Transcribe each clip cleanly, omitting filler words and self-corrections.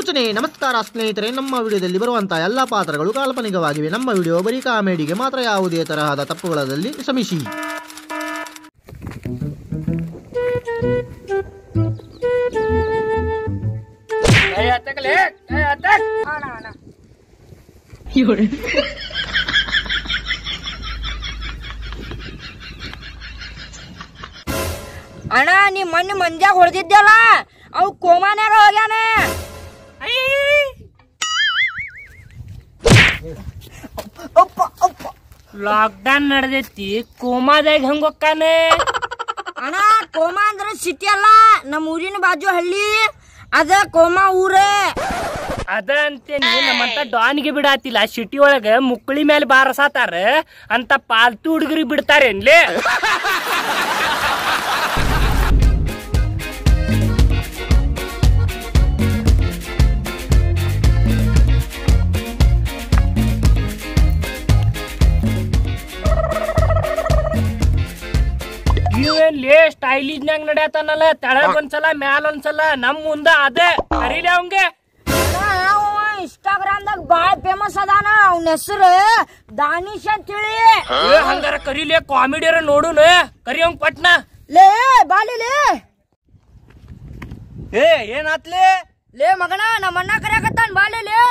ಸೂಚನೆ. ನಮಸ್ಕಾರ ಸ್ನೇಹಿತರೆ, ನಮ್ಮ ವಿಡಿಯೋದಲ್ಲಿ ಬರುವಂತಹ ಎಲ್ಲ ಪಾತ್ರಗಳು ಕಾಲ್ಪನಿಕವಾಗಿವೆ. ನಮ್ಮ ವಿಡಿಯೋ ಬರೀ ಕಾಮಿಡಿಗೆ ಮಾತ್ರ. ಯಾವುದೇ ತರಹದ ತಪ್ಪುಗಳಲ್ಲಿ ಕ್ಷಮಿಸಿ. ಅಣ್ಣ ನೀ ಮೊನ್ನೆ ಮಂದ್ಯಾಗ ಹೊಡೆದಿದ್ದಲ್ಲ ಅವು ಕೋಮಾನ್ಯಾಗ ಹೋಗ್ಯಾನ. ಲಾಕ್ಡೌನ್ ನಡೆದೈತಿ, ಕೋಮಾದಾಗ ಹೆಂಗ ಹೋಗ್ತಾನೆ ಅಣ್ಣ? ಕೋಮಾ ಅಂದ್ರ ಸಿಟಿ ಅಲ್ಲ, ನಮ್ಮ ಊರಿನ ಬಾಜು ಹಳ್ಳಿ, ಅದ ಕೋಮಾ ಊರ. ಅದ ಅಂತೇನಿ ನಮ್ಮಂತ ಡಾನ್ಗೆ ಬಿಡಾತಿಲ್ಲ. ಸಿಟಿ ಒಳಗ ಮುಕ್ಕಳಿ ಮೇಲೆ ಬಾರಸಾತಾರ ಅಂತ ಪಾಲ್ತು ಹುಡುಗರಿಗೆ ಬಿಡ್ತಾರೇನ್ಲೇ? ಇವೇನ್ಲೇ ಸ್ಟೈಲಿಜ್ನಾಗ ನಡೆಯತಾನಲ್ಲ, ತೆಳಗ್ ಒಂದ್ಸಲ ಮ್ಯಾಲ ಒಂದ್ಸಲ. ನಮ್ ಮುಂದ ಅದೇ ಕರೀಲಿ ಅವಂಗೆ. ಇನ್ಸ್ಟಾಗ್ರಾಮ್ದಾಗ ಬಾಳ ಫೇಮಸ್ ಅದಾನ, ಅವನ ಹೆಸರು ದಾನಿಶ್ ಅಂತೇಳಿ. ಹಂಗಾರ ಕರೀಲಿ, ಕಾಮಿಡಿಯರ ನೋಡುನ. ಕರಿ ಅವಂಗ್ ಪಟ್ನ. ಲೇ ಬಾಲಿಲೇ. ಏನಾತ್ಲೇ? ಲೇ ಮಗನ, ನಮ್ಮ ಅಣ್ಣ ಕರ್ಯಾಕತ್ತಾನ, ಬಾಲಿಲೇ.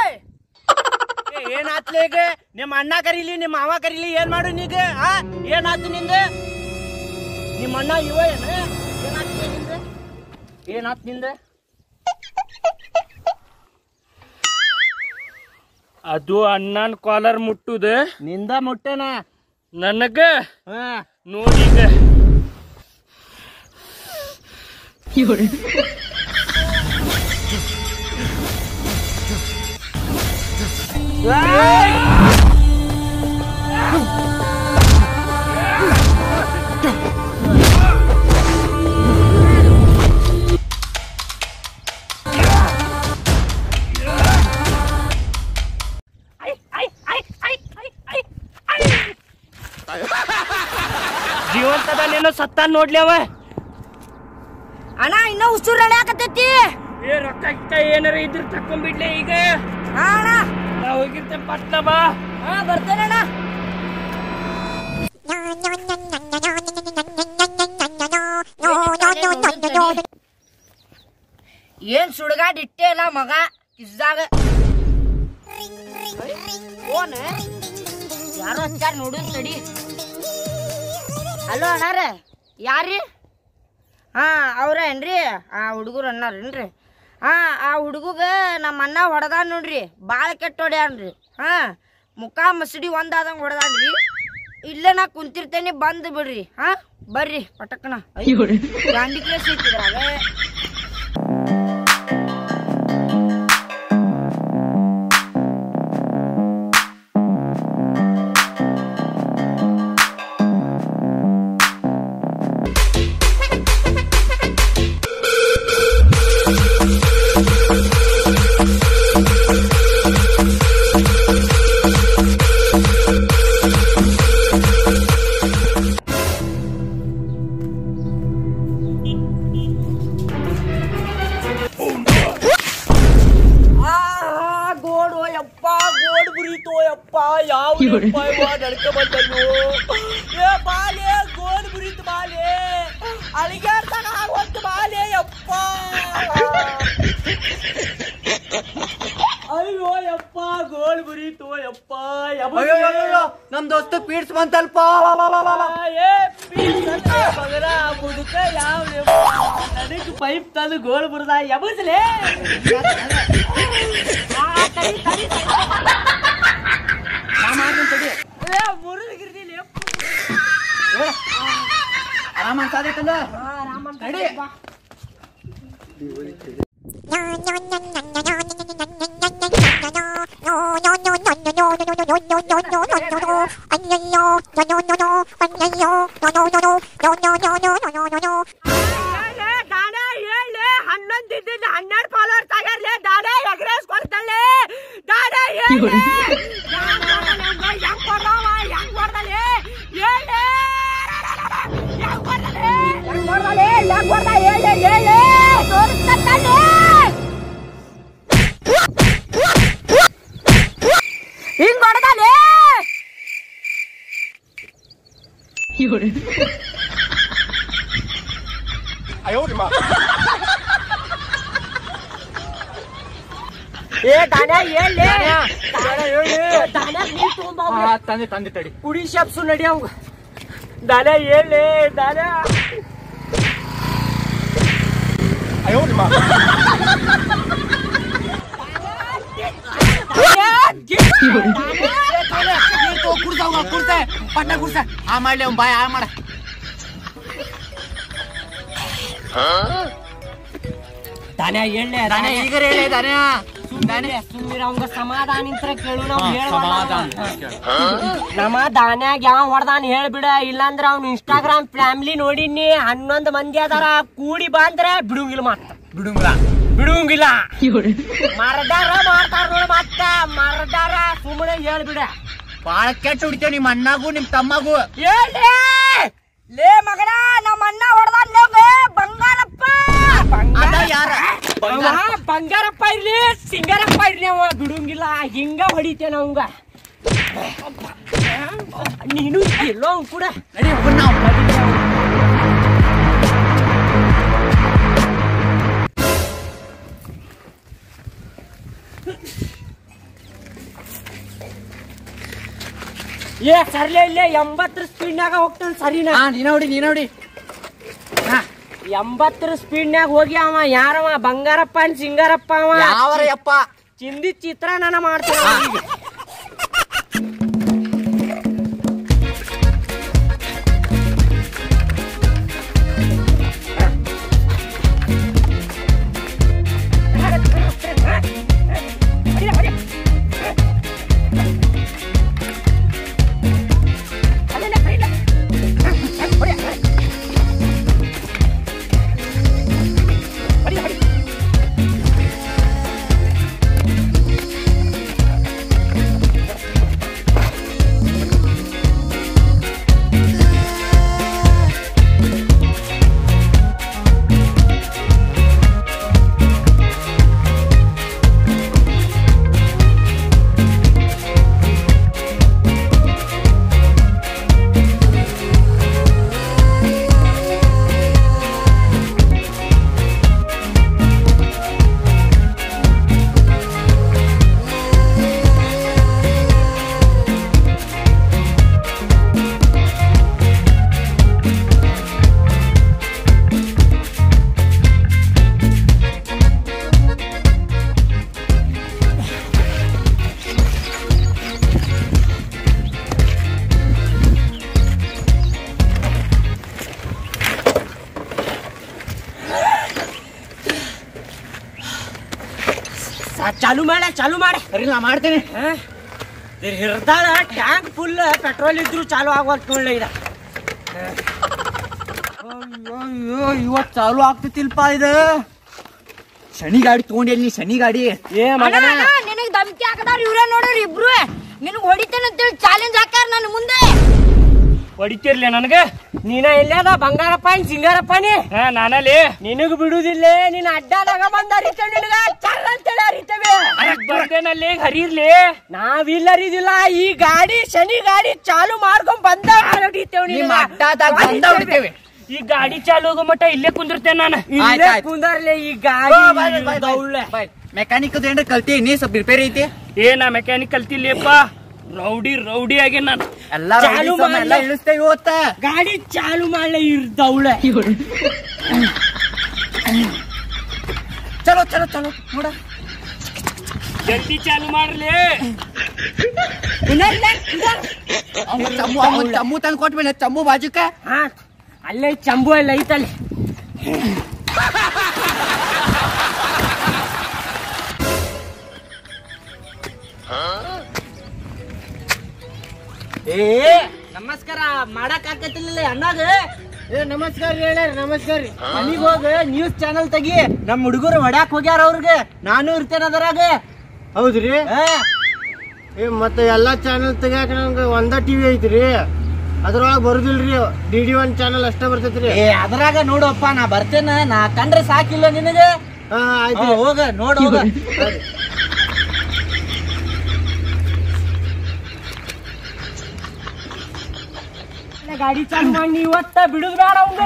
ಏನಾತ್ಲೇ? ಈಗ ನಿಮ್ಮ ಅಣ್ಣ ಕರೀಲಿ, ನಿಮ್ಮ ಮಾವ ಕರೀಲಿ, ಏನ್ ಮಾಡು ನೀಗ? ಏನಾತು ನಿಂದ? ನಿಮ್ಮ ಅಣ್ಣ ಇವ ಏನ? ಏನಾತ್ ನಿಂದ? ಅದು ಅಣ್ಣನ್ ಕಾಲರ್ ಮುಟ್ಟುದ ನಿಂದ ಮುಟ್ಟೆನ ನನಗ. ನೋಡೀಗ ಜೀವಂತದನೇನೋ ಸತ್ತ ನೋಡ್ಲಿ ಅವ. ಅಣ್ಣ ಇನ್ನ ಉಸುರು ನಡೆಯಾಕತ್ತೈತಿ. ರೊಕ್ಕ ಗಿಕ್ಕ ಏನಾರ ಇದ್ರ ತಕೊಂಡ್ಬಿಡ್ಲಿ ಈಗ. ಅಣ್ಣ ನಾ ಹೋಗಿರ್ತೇನೆ, ಪಟ್ನ ಬಾ. ಬರ್ತೇನೆ ಅಣ್ಣ. ಏನ್ ಸುಡ್ಗಾಡ್ ಇಟ್ಟೇ ಇಲ್ಲ ಮಗ ಕಿಸ್ದಾಗ. ಫೋನ್ ಯಾರು ಹಚ್ಚಾರ ನೋಡಿದ್ ನಡಿ. ಹಲೋ ಅಣ್ಣಾರ, ಯಾರ್ರಿ? ಅವ್ರೇನ್ರಿ? ಹುಡುಗರು ಅಣ್ಣಾರೇನ್ರಿ? ಆ ಹುಡುಗ ನಮ್ಮ ಅಣ್ಣ ಹೊಡೆದಾನ ನೋಡ್ರಿ, ಭಾಳ ಕೆಟ್ಟ ಹೊಡ್ಯಾನ್ರಿ. ಮುಖ ಮಸಡಿ ಒಂದಾದಂಗೆ ಹೊಡೆದಾನ್ರಿ. ಇಲ್ಲೇ ನಾ ಕುಂತಿರ್ತೇನೆ, ಬಂದು ಬಿಡ್ರಿ. ಬರ್ರಿ ಪಟಕ್ನ. ಗಾಂಧಿ ಪ್ಲೇಸ್ ಐತಿದ್ರಾಗ. ನಡ್ಕ ಬಂದನು. ಬಾಲೆ ಗೋಲ್ ಬುರಿತ್ ಬಾಲೆ ಅಳಿಗಾಡ್ತಾನ ಆಗೋತ್ ಬಾಲೆ ಯಪ್ಪ. ಅಯ್ಯೋ ಯಪ್ಪ, ಗೋಲ್ ಬುರಿತು ಯಪ್ಪ. ನಮ್ ದೋಸ್ತ ಪೀಡ್ಸ್ ಬಂತಲ್ಪ. ಮಗನ ಮುದುಕ ಯಾವ ನನಗ್ ಪೈಪ್ ತಂದು ಗೋಲ್ ಬುರ್ದ ಎಬಸ್ಲೇ. ಆರಾಮ ಅನ್ಸಾದೈತಲ್ಲ? ಹನ್ನೊಂದಿದ್ದ 12 ಫಾಲೋವರ್ಸ್ ಆಗ್ಯಾರ್ಲೆ. ದಾಡೆ ಎಗ್ರೆಸ್ ಕೊಡ್ತಾಳೆ. ದಾಡೆ ಏ ದಾನ್ಯ ಹೇಳಿ ತಂದೆ ತಂದೆ ತಡಿ ಕುಡಿ ಶಬ್ಸು ನಡಿ ಅವ್ ದಾನ್ಯ ಹೇಳಿ ದಾನ್ಯ ಪಟ್ಟ ಕುಡ್ಸ ಆ ಮಾಡ್ಲಿ ಅವ್ನ್ ಬಾಯ್ ಆ ಮಾಡ ದಾನ್ಯ ಹೇಳಿ ದಾನ್ಯ ಈಗ ಹೇಳಿ ದಾನ್ಯ ಸುಮ್ಮನೆ ಅವಂಗ ಸಮಾಧಾನ ಇಂತ್ರ ಕೇಳು ನಾವು ನಮ್ಮ ದಾನ್ಯಾಗ ಯಾವ ಹೊಡ್ದಾನ ಹೇಳ್ಬಿಡ ಇಲ್ಲಾಂದ್ರ ಅವ್ನ ಇನ್ಸ್ಟಾಗ್ರಾಮ್ ಫ್ಯಾಮಿಲಿ ನೋಡಿನಿ 11 ಮಂದಿ ಅದಾರ ಕೂಡಿ ಬಂದ್ರ ಬಿಡುಂಗಿಲ್ಲ ಬಿಡುಂಗಿಲ್ಲ ಮರದಾರ ಮಾಡ್ತಾರ ನೋಡ ಮತ್ತ ಮರದಾರ ಸುಮ್ಮನೆ ಹೇಳ್ಬಿಡ ಬಾಳ ಕೆಟ್ಟ ಹೊಡಿತೇವ್ ನಿಮ್ ಅಣ್ಣಗೂ ನಿಮ್ ತಮ್ಮಗೂ ಲೇ ಮಗನ ನಮ್ಮ ಅಣ್ಣ ಹೊಡೆದ ಬಂಗಾರಪ್ಪ ಬಂಗಾರಪ್ಪ ಇರ್ಲಿ ಸಿಂಗಾರಪ್ಪ ಇರ್ಲಿ ಅವ ಬಿಡುಂಗಿಲ್ಲ ಹಿಂಗ ಹೊಡಿತೇನ ಅವಂಗ ನೀನು ಎಲ್ಲೋ ಅವ್ನ್ ಕೂಡ ನಡಿ ಹೋಗೋಣ ನಾವು ಏ ಸರ್ಲೆ ಇಲ್ಲೇ 80 ಸ್ಪೀಡ್ನಾಗ ಹೋಗ್ತಾನ ಸರಿನಾ ನೀನ ನೋಡಿ 80 ಸ್ಪೀಡ್ನಾಗ ಹೋಗಿ ಅವ ಯಾರವ ಬಂಗಾರಪ್ಪ ಸಿಂಗಾರಪ್ಪ ಅವ ಯಾವರಪ್ಪ ಚಿಂದಿ ಚಿತ್ರಾನ್ನ ಮಾಡ್ತಾನ ಈಗ ಚಾಲು ಮಾಡ ಸರಿ ನಾ ಮಾಡ್ತೇನೆ ಹಿರ್ದಾಳ ಟ್ಯಾಂಕ್ ಫುಲ್ ಪೆಟ್ರೋಲ್ ಇದ್ರು ಚಾಲು ಆಗೋದ್ ನೋಡ್ಲ ಇದ ಅಯ್ಯೋ ಇವತ್ ಚಾಲು ಆಗ್ತತಿಲ್ಪ ಇದು ಶನಿ ಗಾಡಿ ತಗೊಂಡಿ ಶನಿ ಗಾಡಿ ಏ ಮಗನ ನಿನಗ್ ಧಮಕಿ ಹಾಕದಾರ ಇವ್ರೇ ನೋಡ್ರಿ ಇಬ್ರು ನಿನಗ್ ಹೊಡಿತೇನೆ ಅಂತೇಳಿ ಚಾಲೆಂಜ್ ಹಾಕ್ಯಾರ ನನ್ನ ಮುಂದೆ ಹೊಡಿತಿರ್ಲಿ ನನಗ ನೀನ ಎಲ್ಲದ ಬಂಗಾರಪ್ಪ ಸಿಂಗಾರಪ್ಪ ನೀ ನಾನಲ್ಲಿ ನಿನಗ್ ಬಿಡುದಿಲ್ಲ ನೀನ್ ಅಡ್ಡಾದಾಗ ಬಂದ ಅರಿತೇವೆ ನಿನಗ ಚಲ್ಲ ಅಂತೇಳಿ ಅರಿತೇವೆ ಬರ್ದೇನಲ್ಲಿ ಹರಿರ್ಲಿ ನಾವಿಲ್ಲ ಅರಿದಿಲ್ಲ ಈ ಗಾಡಿ ಶನಿ ಗಾಡಿ ಚಾಲು ಮಾಡ್ಕೊಂಡ್ ಬಂದ ಹೊಡಿತೇವೆ ಹೊಡಿತೇವೆ ಈ ಗಾಡಿ ಚಾಲು ಹೋಗೋ ಮಟ್ಟ ಇಲ್ಲೇ ಕುಂದಿರ್ತೇನೆ ನಾನು ಇಲ್ಲೇ ಕುಂದರ್ಲೆ ಈ ಗಾಡಿ ಮೆಕ್ಯಾನಿಕ್ ಏನ್ರ ಕಲ್ತಿ ನೀ ಸ್ವಲ್ಪ ರಿಪೇರಿ ಐತಿ ನಾ ಮೆಕ್ಯಾನಿಕ್ ಕಲ್ತಿಲ್ಲಪ್ಪ ರೌಡಿ ಆಗಿ ನಾನು ಎಲ್ಲ ಇಳಿಸ್ತೇವೆ ಇವತ್ತ ಗಾಡಿ ಚಾಲು ಮಾಡ್ಲೆ ಇರ್ದವಳೆ ಚಲೋ ಚಲೋ ಚಲೋ ನೋಡ ಜಲ್ದಿ ಚಾಲು ಮಾಡ್ಲಿ ಚಮ್ಮು ತಂದು ಕೊಟ್ಮೇಲೆ ಚಮ್ಮು ಬಾಜುಕ ಅಲ್ಲೇ ಚಂಬು ಎಲ್ಲ ಐತಲ್ಲಿ ನಮಸ್ಕಾರ ಮಾಡಕ್ ಆಕತಿಲ್ಲ ಅಣ್ಣಾಗ ನಮಸ್ಕಾರ ಹೇಳ ನಮಸ್ಕಾರ ಮನಿಗ್ ಹೋಗ ನ್ಯೂಸ್ ಚಾನಲ್ ತೆಗಿ ನಮ್ ಹುಡುಗರು ಹೊಡ್ಯಾಕ್ ಹೋಗ್ಯಾರ ಅವ್ರಿಗೆ ನಾನು ಇರ್ತೇನೆ ಅದರಾಗ ಹೌದ್ರಿ ಮತ್ತೆ ಎಲ್ಲಾ ಚಾನಲ್ ತೆಗ್ಯಾಕ ನಂಗೆ ಒಂದ ಟಿವಿ ಐತ್ರಿ ಅದ್ರೊಳಗ ಬರುದಿಲ್ರಿ DD1 ಚಾನಲ್ ಅಷ್ಟೇ ಬರ್ತೈತ್ರಿ ಅದ್ರಾಗ ನೋಡಪ್ಪ ನಾ ಬರ್ತೇನೆ ನಾ ಕಂಡ್ರೆ ಸಾಕಿಲ್ಲ ನಿನಗೆ ಆಯ್ತು ಹೋಗ ನೋಡ ಹೋಗ ಗಾಡಿ ಚಾಲು ಮಾಡಿ ಇವತ್ತ ಬಿಡುದು ಬೇಡ ಅವಂಗ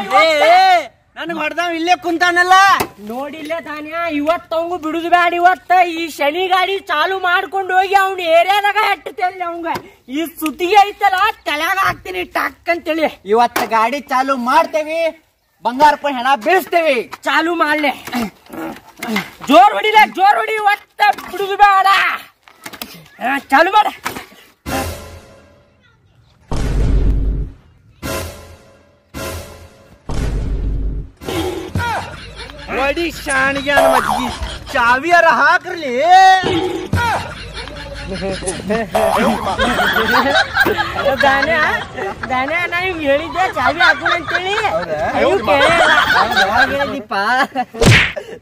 ನನಗ್ ಹೊಡೆದವ್ ಇಲ್ಲೇ ಕುಂತಾನಲ್ಲ ನೋಡಿಲ್ಲ ತಾನ್ಯ ಇವತ್ತ ಅವಂಗ ಬಿಡುದು ಬೇಡ ಇವತ್ತ ಈ ಶನಿ ಗಾಡಿ ಚಾಲು ಮಾಡ್ಕೊಂಡು ಹೋಗಿ ಅವ್ನ ಏರಿಯಾದಾಗ ಎಟ್ಟತೇಳಿ ಅವಂಗ ಈ ಸುತ್ತಿಗೆ ಐತಲ್ಲ ತಲೆಯಾಗ ಹಾಕ್ತೀನಿ ಟಕ್ ಅಂತೇಳಿ ಇವತ್ತ ಗಾಡಿ ಚಾಲು ಮಾಡ್ತೇವಿ ಬಂಗಾರ ರೂಪಾಯಿ ಹೆಣ ಬೀಳಿಸ್ತೇವಿ ಚಾಲು ಮಾಡ್ಲೆ ಜೋರ್ ಹೊಡಿ ಇವತ್ತ ಬಿಡುದು ಬೇಡ ಚಾಲು ಮಾಡ ವಡಿ ಶಾಣಿಗೆ ಮಜ್ಗಿ ಚಾವಿಯಾರ ಹಾಕ್ರಲಿ ದಾನ್ಯ ನಾ ಹಿಂಗ್ ಹೇಳಿದ್ದೆ ಚಾವಿ ಹಾಕೋಣ ಅಂತೇಳಿ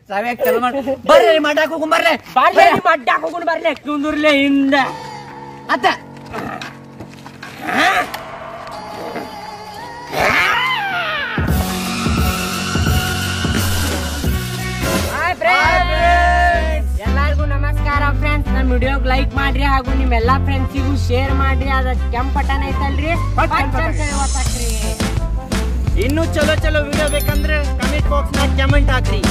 ಚಾವಿ ಹಾಕಿ ಚಲೋ ಮಾಡಿ ಬರ್ರಿ ಮಾಡಾಕ್ ಹೋಗು ಬರ್ರಿ ಮಡ್ಡಾಕ್ ಹೋಗೋಣ ಬರ್ಲಿ ಕುಂದುರ್ಲೆ ಹಿಂದ ಅತ್ತ ಎಲ್ಲರಿಗೂ ನಮಸ್ಕಾರ ಫ್ರೆಂಡ್ಸ್. ನಮ್ಮ ವಿಡಿಯೋಗೆ ಲೈಕ್ ಮಾಡ್ರಿ ಹಾಗೂ ನಿಮ್ಮೆಲ್ಲಾ ಫ್ರೆಂಡ್ಸಿಗೂ ಶೇರ್ ಮಾಡ್ರಿ. ಅದ ಕೆಂಪ್ ಬಟನ್ ಐತಲ್ರಿ ಒತ್ತಾಕ್ರಿ. ಇನ್ನೂ ಚಲೋ ವಿಡಿಯೋ ಬೇಕಂದ್ರೆ ಕಮೆಂಟ್ ಬಾಕ್ಸ್ ನಾಗ ಕಮೆಂಟ್ ಹಾಕ್ರಿ.